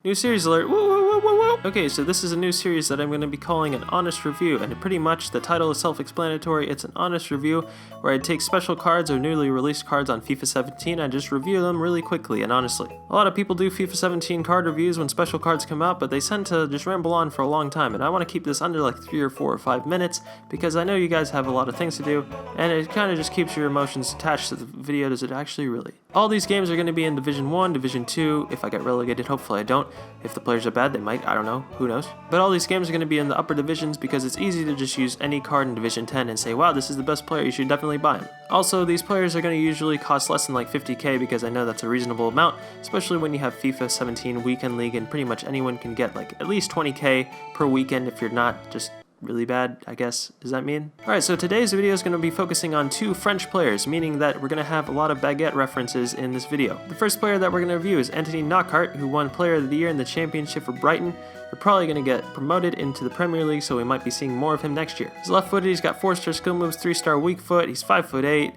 New series alert, woo woo woo woo woo! Okay, so this is a new series that I'm going to be calling an honest review, and pretty much the title is self-explanatory. It's an honest review where I take special cards or newly released cards on FIFA 17 and just review them really quickly and honestly. A lot of people do FIFA 17 card reviews when special cards come out, but they tend to just ramble on for a long time, and I want to keep this under like 3 or 4 or 5 minutes because I know you guys have a lot of things to do, and it kind of just keeps your emotions attached to the video. Does it actually really? All these games are going to be in Division 1, Division 2, if I get relegated, hopefully I don't. If the players are bad, they might, I don't know, who knows. But all these games are going to be in the upper divisions because it's easy to just use any card in Division 10 and say, wow, this is the best player, you should definitely buy him. Also, these players are going to usually cost less than like 50k because I know that's a reasonable amount, especially when you have FIFA 17 Weekend League and pretty much anyone can get like at least 20k per weekend if you're not just really bad, I guess. Does that mean? Alright, so today's video is going to be focusing on 2 French players, meaning that we're going to have a lot of baguette references in this video. The first player that we're going to review is Poty Knockaert, who won Player of the Year in the Championship for Brighton. We're probably going to get promoted into the Premier League, so we might be seeing more of him next year. He's left-footed, he's got 4-star skill moves, 3-star weak foot, he's 5'8".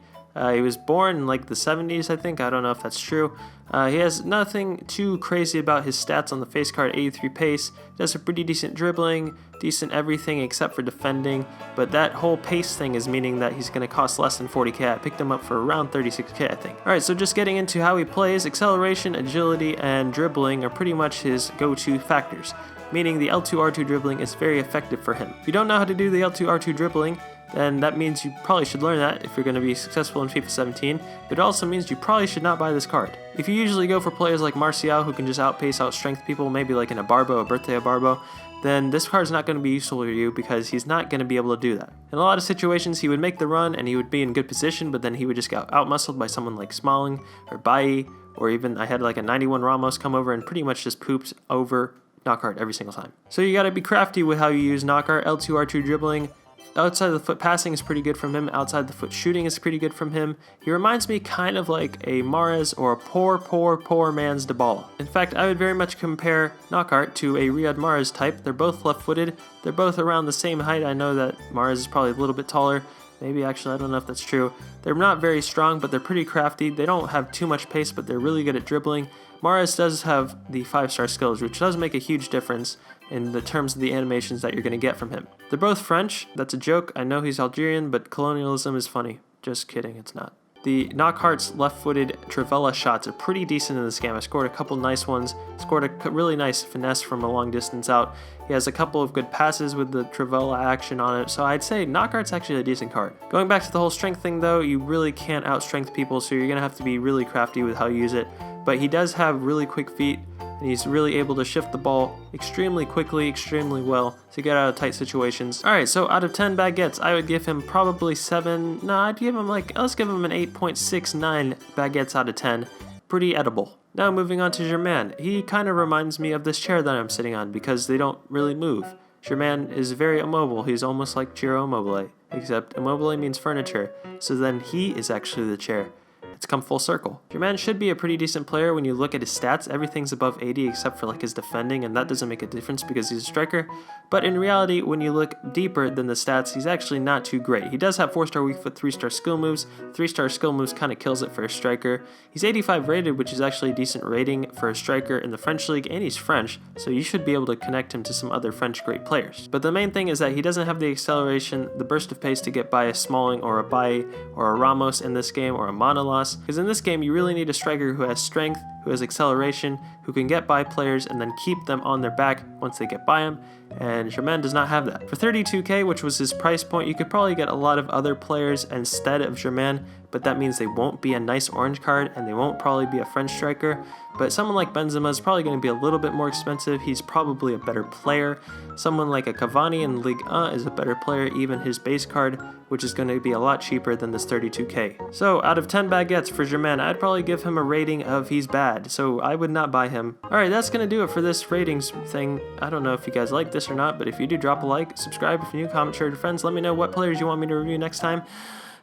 He was born in like the 70s, I think. I don't know if that's true. He has nothing too crazy about his stats on the face card. 83 pace. He does a pretty decent dribbling, decent everything except for defending. But that whole pace thing is meaning that he's going to cost less than 40k. I picked him up for around 36k, I think. Alright, so just getting into how he plays, acceleration, agility, and dribbling are pretty much his go-to factors, meaning the L2-R2 dribbling is very effective for him. If you don't know how to do the L2-R2 dribbling, then that means you probably should learn that if you're going to be successful in FIFA 17, but it also means you probably should not buy this card. If you usually go for players like Martial who can just outpace, outstrength people, maybe like in a Barbo, a birthday of Barbo, then this card's not going to be useful for you because he's not going to be able to do that. In a lot of situations, he would make the run and he would be in good position, but then he would just get outmuscled by someone like Smalling or Bailly, or even I had like a 91 Ramos come over and pretty much just pooped over Knockaert every single time. So you got to be crafty with how you use Knockaert. L2-R2 dribbling. Outside of the foot passing is pretty good from him. Outside the foot shooting is pretty good from him. He reminds me kind of like a Mahrez or a poor man's Dybala. In fact, I would very much compare Knockaert to a Riyad Mahrez type. They're both left-footed. They're both around the same height. I know that Mahrez is probably a little bit taller. Maybe actually, I don't know if that's true. They're not very strong, but they're pretty crafty. They don't have too much pace, but they're really good at dribbling. Mahrez does have the 5-star skills, which does make a huge difference in the terms of the animations that you're going to get from him. They're both French. That's a joke. I know he's Algerian, but colonialism is funny. Just kidding, it's not. The Knockaert's left-footed Trivela shots are pretty decent in this game. I scored a couple nice ones, scored a really nice finesse from a long distance out. He has a couple of good passes with the Trivela action on it, so I'd say Knockaert's actually a decent card. Going back to the whole strength thing though, you really can't outstrength people, so you're going to have to be really crafty with how you use it. But he does have really quick feet, and he's really able to shift the ball extremely quickly, extremely well to get out of tight situations. Alright, so out of 10 baguettes, I would give him probably 7, I'd give him like, let's give him an 8.69 baguettes out of 10. Pretty edible. Now moving on to Germain. He kind of reminds me of this chair that I'm sitting on because they don't really move. Germain is very immobile. He's almost like Ciro Immobile, except immobile means furniture, so then he is actually the chair. It's come full circle. Germain should be a pretty decent player when you look at his stats. Everything's above 80 except for like his defending, and that doesn't make a difference because he's a striker. But in reality, when you look deeper than the stats, he's actually not too great. He does have 4-star weak foot, 3-star skill moves. 3-star skill moves kind of kills it for a striker. He's 85 rated, which is actually a decent rating for a striker in the French league, and he's French, so you should be able to connect him to some other French great players. But the main thing is that he doesn't have the acceleration, the burst of pace to get by a Smalling or a Bailly or a Ramos in this game, or a Manolas, because in this game you really need a striker who has strength, who has acceleration, who can get by players and then keep them on their back once they get by him, and Germain does not have that. For 32k, which was his price point, you could probably get a lot of other players instead of Germain, but that means they won't be a nice orange card and they won't probably be a French striker. But someone like Benzema is probably going to be a little bit more expensive. He's probably a better player. Someone like a Cavani in Ligue 1 is a better player, even his base card, which is going to be a lot cheaper than this 32k. So out of 10 baguettes for Germain, I'd probably give him a rating of he's bad, so I would not buy him. Alright, that's going to do it for this ratings thing. I don't know if you guys like this or not, but if you do, drop a like, subscribe if you're new, comment, share with your friends, let me know what players you want me to review next time.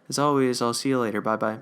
As always, I'll see you later. Bye-bye.